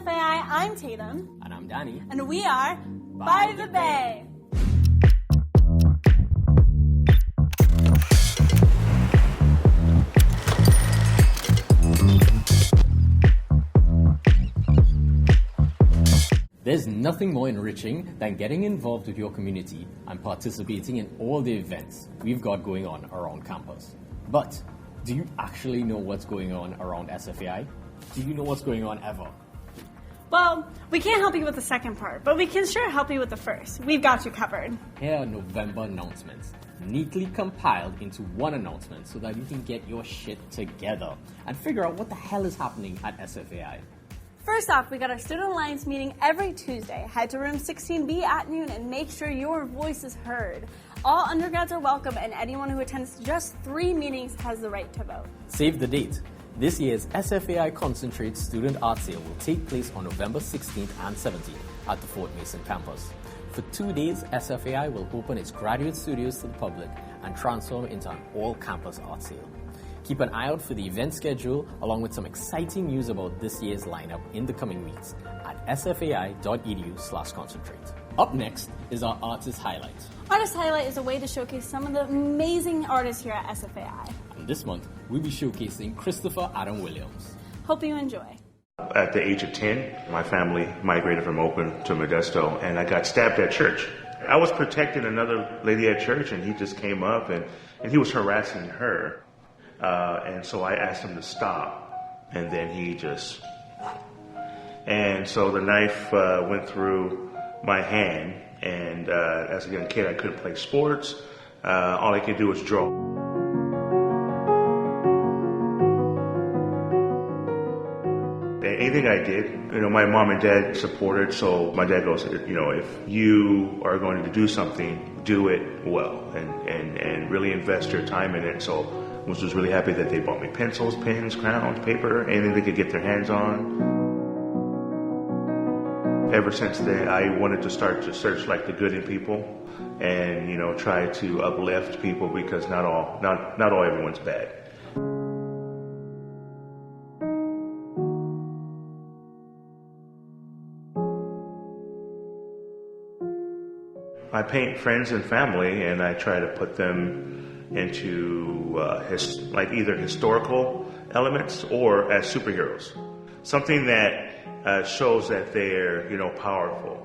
SFAI, I'm Tatum. And I'm Danny. And we are By the Bay. There's nothing more enriching than getting involved with your community and participating in all the events we've got going on around campus. But do you actually know what's going on around SFAI? Do you know what's going on ever? Well, we can't help you with the second part, but we can sure help you with the first. We've got you covered. Here are November announcements, neatly compiled into one announcement so that you can get your shit together and figure out what the hell is happening at SFAI. First off, we got our Student Alliance meeting every Tuesday. Head to room 16B at noon and make sure your voice is heard. All undergrads are welcome, and anyone who attends just 3 meetings has the right to vote. Save the date. This year's SFAI Concentrate Student Art Sale will take place on November 16th and 17th at the Fort Mason campus. For 2 days, SFAI will open its graduate studios to the public and transform into an all-campus art sale. Keep an eye out for the event schedule along with some exciting news about this year's lineup in the coming weeks at sfai.edu/concentrate. Up next is our Artist Highlight. Artist Highlight is a way to showcase some of the amazing artists here at SFAI. And this month, we'll be showcasing Christopher Adam Williams. Hope you enjoy. At the age of 10, my family migrated from Oakland to Modesto, and I got stabbed at church. I was protecting another lady at church, and he just came up, and he was harassing her. And so I asked him to stop, and then he just... And so the knife went through my hand, and as a young kid, I couldn't play sports. All I could do was draw. Anything I did, my mom and dad supported, so my dad goes, if you are going to do something, do it well, and really invest your time in it. So I was just really happy that they bought me pencils, pens, crayons, paper, anything they could get their hands on. Ever since then, I wanted to start to search like the good in people and, try to uplift people because not all everyone's bad. I paint friends and family, and I try to put them into either historical elements or as superheroes. Something that shows that they're, powerful,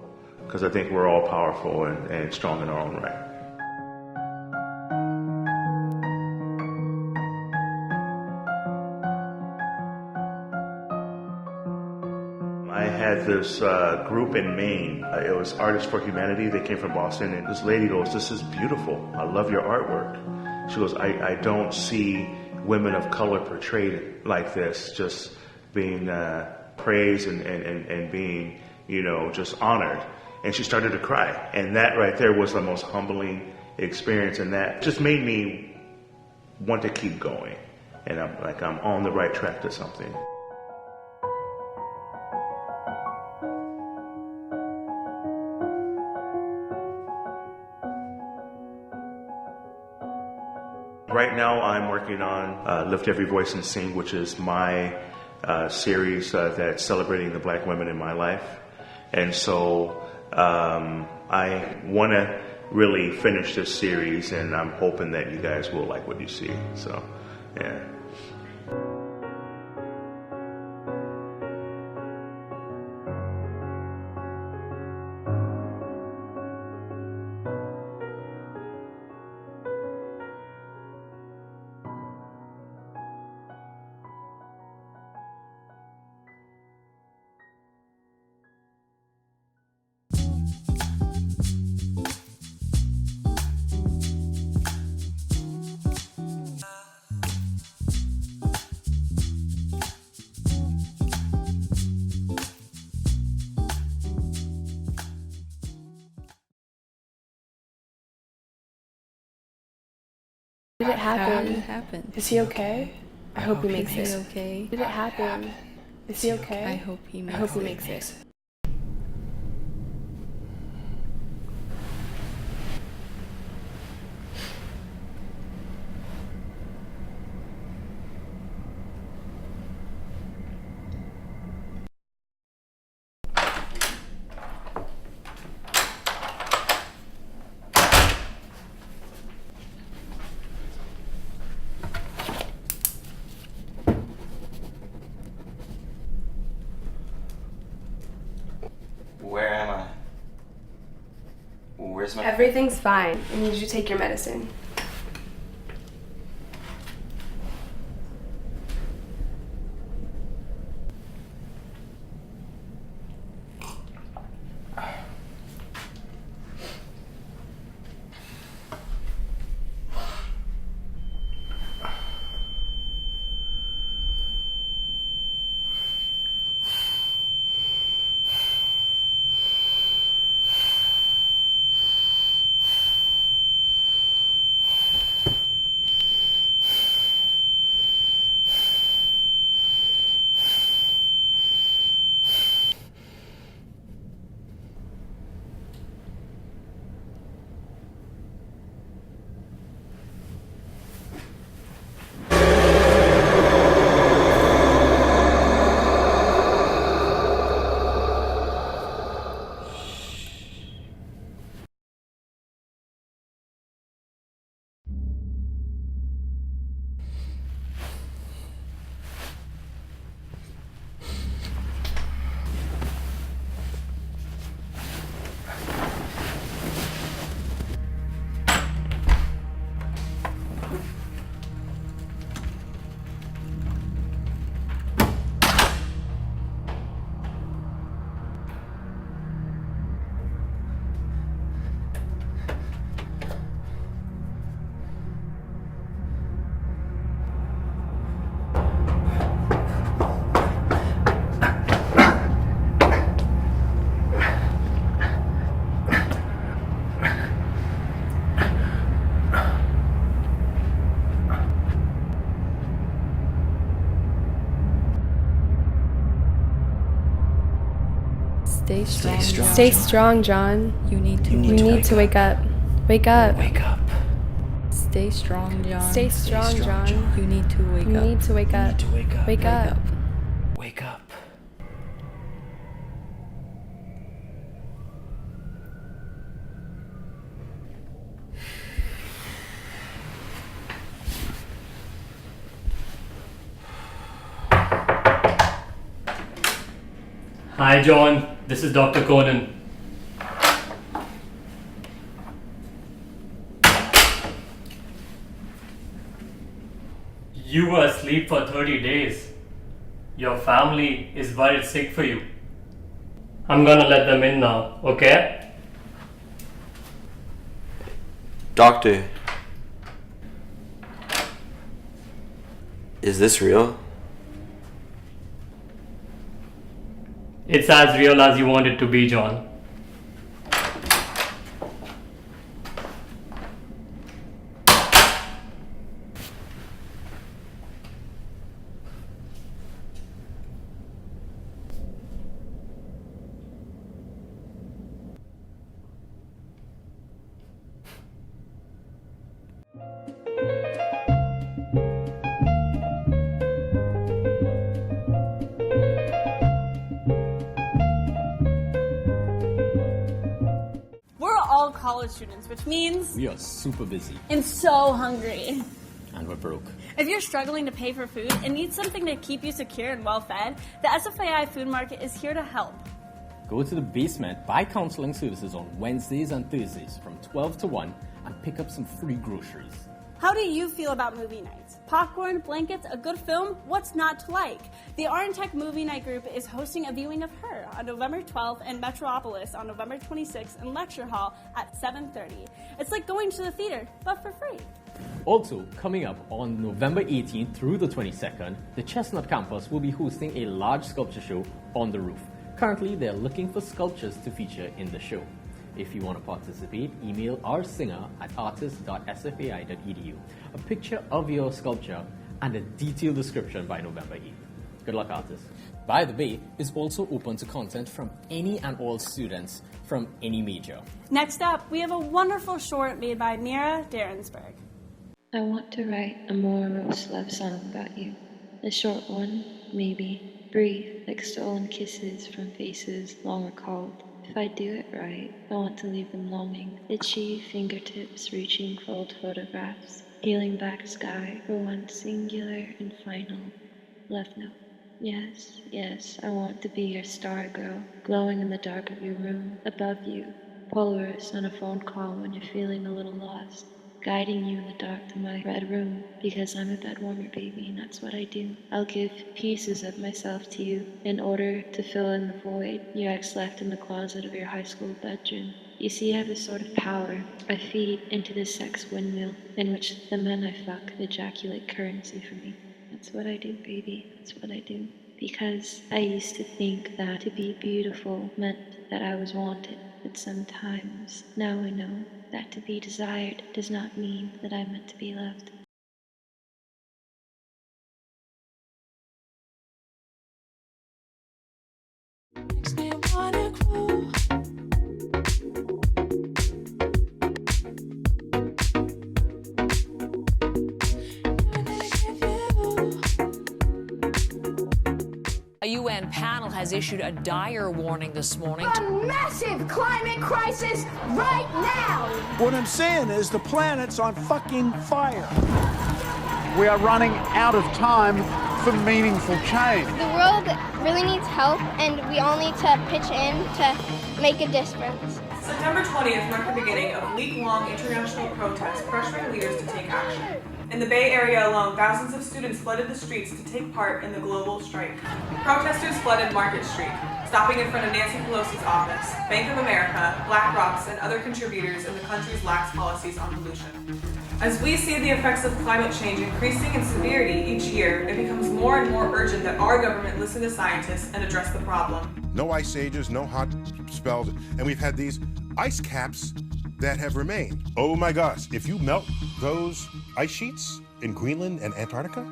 because I think we're all powerful and strong in our own right. I had this group in Maine. It was Artists for Humanity. They came from Boston, and this lady goes, "This is beautiful. I love your artwork." She goes, I don't see women of color portrayed like this, just being praised and being, just honored. And she started to cry. And that right there was the most humbling experience. And that just made me want to keep going. And I'm on the right track to something. Right now, I'm working on Lift Every Voice and Sing, which is my series that's celebrating the black women in my life. And so I want to really finish this series, and I'm hoping that you guys will like what you see. So, yeah. Did it happen? How did it happen? Is he okay? I hope he makes Is it. he okay? Did it happen? Is he okay? I hope he makes it. Where's my... Everything's fine. I need you to take your medicine. Stay strong. Stay strong, John. You need to You need to wake up. Wake up. Wake up. Stay strong, John. Stay strong, John. You need to wake You up. need to wake up. To wake up. Wake up. Wake up. Hi John, this is Dr. Conan. You were asleep for 30 days. Your family is worried sick for you. I'm gonna let them in now, okay? Doctor, is this real? It's as real as you want it to be, John. All college students, which means We are super busy and so hungry. and we're broke. If you're struggling to pay for food and need something to keep you secure and well fed, the SFAI Food Market is here to help. Go to the basement, buy counseling services on Wednesdays and Thursdays from 12 to 1 and pick up some free groceries. How do you feel about movie nights? Popcorn, blankets, a good film? What's not to like? The Tech Movie Night Group is hosting a viewing of Her on November 12th and Metropolis on November 26th in Lecture Hall at 7:30. It's like going to the theater, but for free. Also, coming up on November 18th through the 22nd, the Chestnut campus will be hosting a large sculpture show on the roof. Currently, they're looking for sculptures to feature in the show. If you want to participate, email our singer at artist.sfai.edu a picture of your sculpture and a detailed description by November 8th. Good luck, artists. By the Bay is also open to content from any and all students from any major. Next up, we have a wonderful short made by Mira Derensberg. I want to write a morose love song about you. A short one, maybe. Brief, like stolen kisses from faces long recalled. If I do it right, I want to leave them longing. Itchy fingertips reaching for old photographs. Peeling back sky for one singular and final love note. Yes, yes, I want to be your star girl, glowing in the dark of your room, above you, Polaris on a phone call when you're feeling a little lost, guiding you in the dark to my red room, because I'm a bed warmer, baby, and that's what I do. I'll give pieces of myself to you in order to fill in the void your ex left in the closet of your high school bedroom. You see, I have this sort of power. I feed into this sex windmill in which the men I fuck ejaculate currency for me. That's what I do, baby. That's what I do. Because I used to think that to be beautiful meant that I was wanted, but sometimes now I know that to be desired does not mean that I'm meant to be loved. Makes me wanna grow. A UN panel has issued a dire warning this morning. A massive climate crisis right now! What I'm saying is the planet's on fucking fire. We are running out of time for meaningful change. The world really needs help, and we all need to pitch in to make a difference. September 20th marked the beginning of week-long international protests pressuring leaders to take action. In the Bay Area alone, thousands of students flooded the streets to take part in the global strike. Protesters flooded Market Street, stopping in front of Nancy Pelosi's office, Bank of America, BlackRock's, and other contributors in the country's lax policies on pollution. As we see the effects of climate change increasing in severity each year, it becomes more and more urgent that our government listen to scientists and address the problem. No ice ages, no hot spells, and we've had these ice caps that have remained. Oh my gosh, if you melt those ice sheets in Greenland and Antarctica,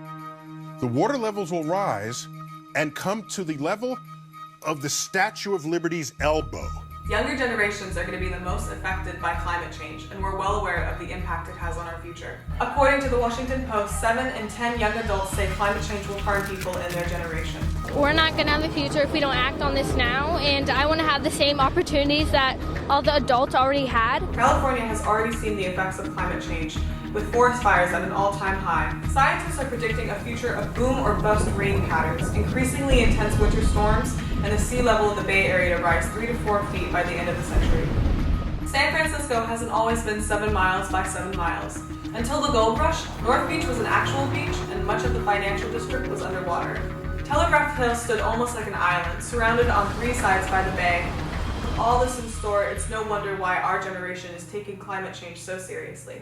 the water levels will rise and come to the level of the Statue of Liberty's elbow. Younger generations are going to be the most affected by climate change, and we're well aware of the impact it has on our future. According to the Washington Post, 7 in 10 young adults say climate change will harm people in their generation. We're not going to have a future if we don't act on this now, and I want to have the same opportunities that all the adults already had. California has already seen the effects of climate change, with forest fires at an all-time high. Scientists are predicting a future of boom or bust rain patterns, increasingly intense winter storms, and the sea level in the Bay Area to rise 3 to 4 feet by the end of the century. San Francisco hasn't always been 7 miles by 7 miles. Until the gold rush, North Beach was an actual beach, and much of the financial district was underwater. Telegraph Hill stood almost like an island, surrounded on 3 sides by the bay. With all this in store, it's no wonder why our generation is taking climate change so seriously.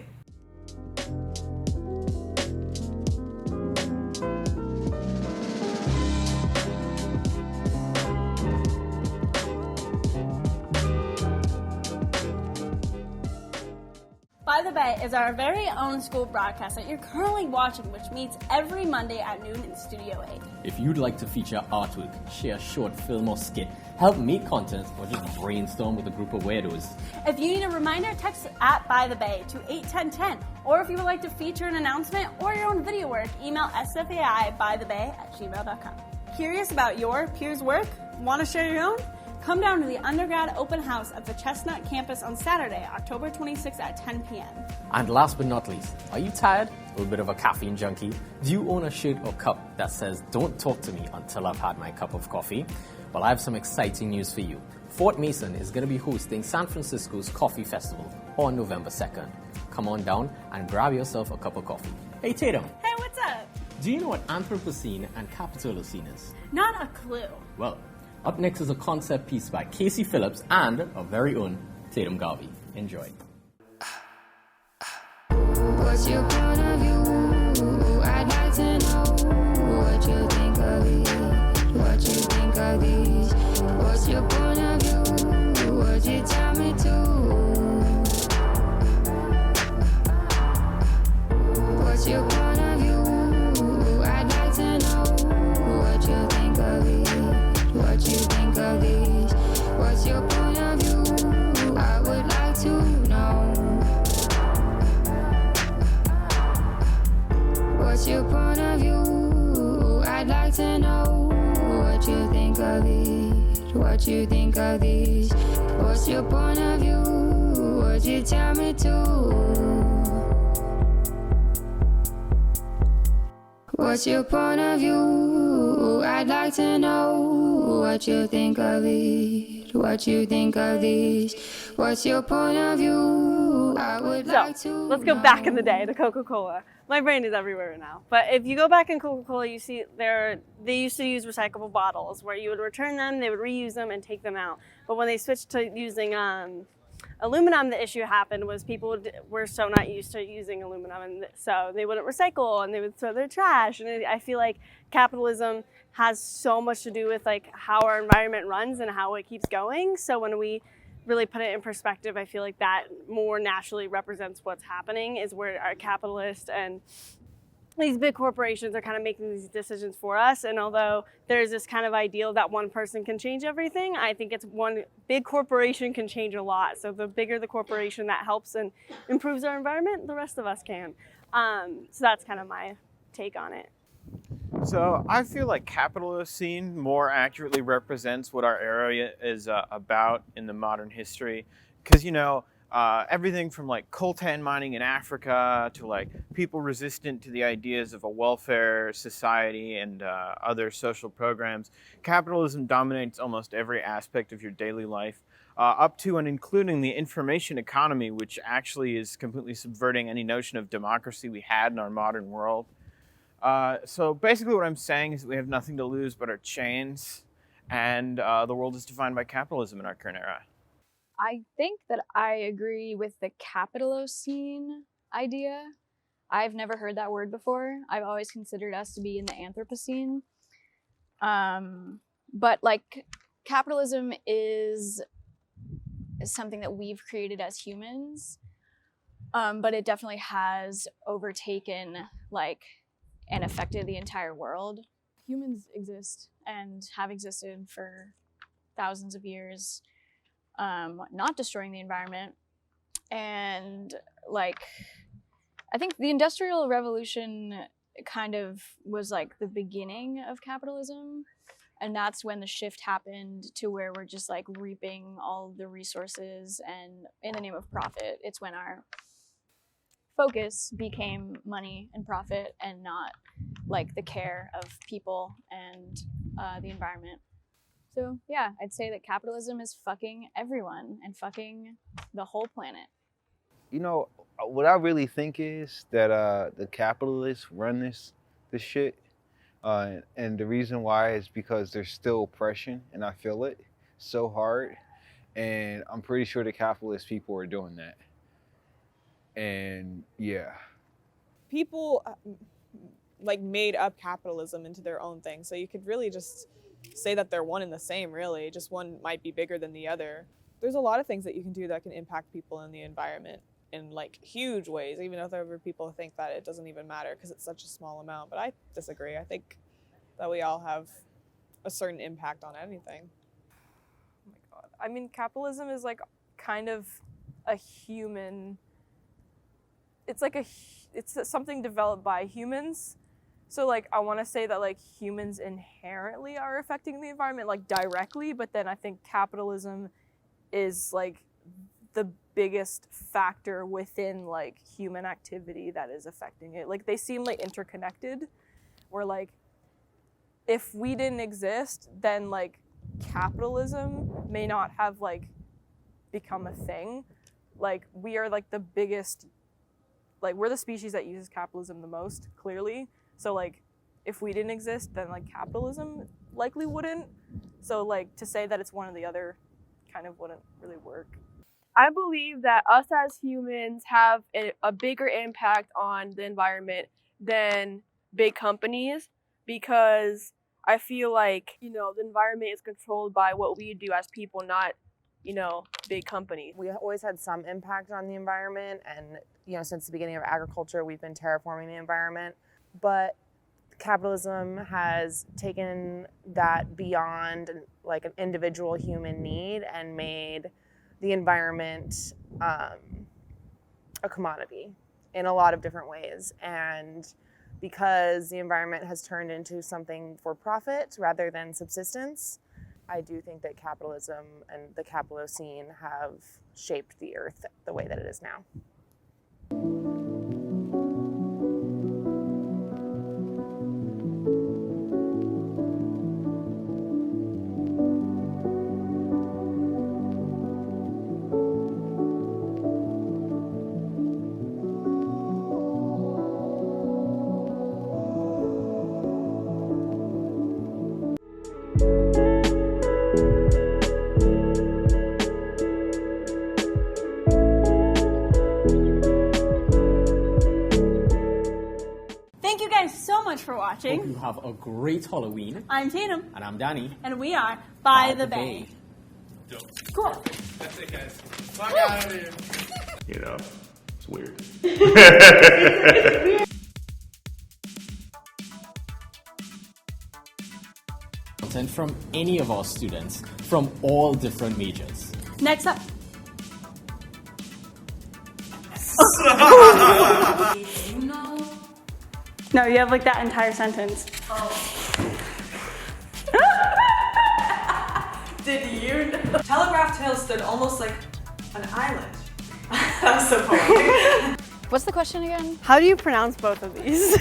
By the Bay is our very own school broadcast that you're currently watching, which meets every Monday at noon in Studio 8. If you'd like to feature artwork, share a short film or skit, help make content, or just brainstorm with a group of weirdos. If you need a reminder, text at By the Bay to 81010. Or if you would like to feature an announcement or your own video work, email sfai@gmail.com. Curious about your peers' work? Want to share your own? Come down to the undergrad open house at the Chestnut campus on Saturday, October 26th at 10 p.m. And last but not least, are you tired? A little bit of a caffeine junkie? Do you own a shirt or cup that says, "Don't talk to me until I've had my cup of coffee"? Well, I have some exciting news for you. Fort Mason is going to be hosting San Francisco's Coffee Festival on November 2nd. Come on down and grab yourself a cup of coffee. Hey, Tatum. Hey, what's up? Do you know what Anthropocene and Capitolocene is? Not a clue. Well, up next is a concept piece by Casey Phillips and our very own Tatum Garvey. Enjoy. What's your point of view? I'd like to know what you think of it. What you think of this? What's your point of view? Would you tell me to? What's your point of view? I'd like to know what you think of it. What you think of this? What's your point of view? I would like to know. What's your point of view? I'd like to know what you think of it. What you think of this? What's your point of view? Would you tell me to? What's your point of view? I'd like to know what you think of it. What you think of this? What's your point of view? I would like to let's go back in the day to Coca-Cola. My brain is everywhere now. But if you go back in Coca-Cola, you see they used to use recyclable bottles where you would return them, they would reuse them and take them out. But when they switched to using aluminum, the issue happened was people were so not used to using aluminum, and so they wouldn't recycle and they would throw their trash. And I feel like capitalism has so much to do with like how our environment runs and how it keeps going. So when we really put it in perspective, I feel like that more naturally represents what's happening, is where our capitalists and these big corporations are kind of making these decisions for us. And although there's this kind of ideal that one person can change everything, I think it's one big corporation can change a lot. So the bigger the corporation that helps and improves our environment, the rest of us can. So that's kind of my take on it. So I feel like capitalist scene more accurately represents what our area is about in the modern history. Because, everything from like coltan mining in Africa to like people resistant to the ideas of a welfare society and other social programs, capitalism dominates almost every aspect of your daily life, up to and including the information economy, which actually is completely subverting any notion of democracy we had in our modern world. So basically what I'm saying is that we have nothing to lose but our chains, and the world is defined by capitalism in our current era. I think that I agree with the capitalocene idea. I've never heard that word before. I've always considered us to be in the Anthropocene. But like capitalism is something that we've created as humans, but it definitely has overtaken and affected the entire world. Humans exist and have existed for thousands of years, not destroying the environment. And I think the Industrial Revolution kind of was like the beginning of capitalism. And that's when the shift happened to where we're just like reaping all the resources and in the name of profit. It's when our focus became money and profit and not like the care of people and the environment. So yeah, I'd say that capitalism is fucking everyone and fucking the whole planet. What I really think is that the capitalists run this shit, and the reason why is because there's still oppression, and I feel it so hard, and I'm pretty sure the capitalist people are doing that. And yeah, people made up capitalism into their own thing, so you could really just say that they're one and the same, really. Just one might be bigger than the other. There's a lot of things that you can do that can impact people in the environment in huge ways, even if other people think that it doesn't even matter because it's such a small amount. But I disagree. I think that we all have a certain impact on anything. Oh my God. I mean, capitalism is kind of a human. It's it's something developed by humans. So I want to say that humans inherently are affecting the environment directly, but then I think capitalism is the biggest factor within human activity that is affecting it. They seem interconnected, where if we didn't exist, then capitalism may not have become a thing. We are the biggest, we're the species that uses capitalism the most, clearly. So if we didn't exist, then capitalism likely wouldn't. So to say that it's one or the other kind of wouldn't really work. I believe that us as humans have a bigger impact on the environment than big companies, because I feel like, the environment is controlled by what we do as people, not, big companies. We always had some impact on the environment, and, since the beginning of agriculture, we've been terraforming the environment. But capitalism has taken that beyond an individual human need and made the environment a commodity in a lot of different ways. And because the environment has turned into something for profit rather than subsistence, I do think that capitalism and the capitalocene have shaped the earth the way that it is now. watching. Hope you have a great Halloween. I'm Tatum. And I'm Danny. And we are By the Bay. Cool. That's it, guys. Fuck out of here. You know, it's weird. Content from any of our students from all different majors. Next up. No, you have like that entire sentence. Did you know? Telegraph Tale stood almost like an island. That was so poetic. What's the question again? How do you pronounce both of these?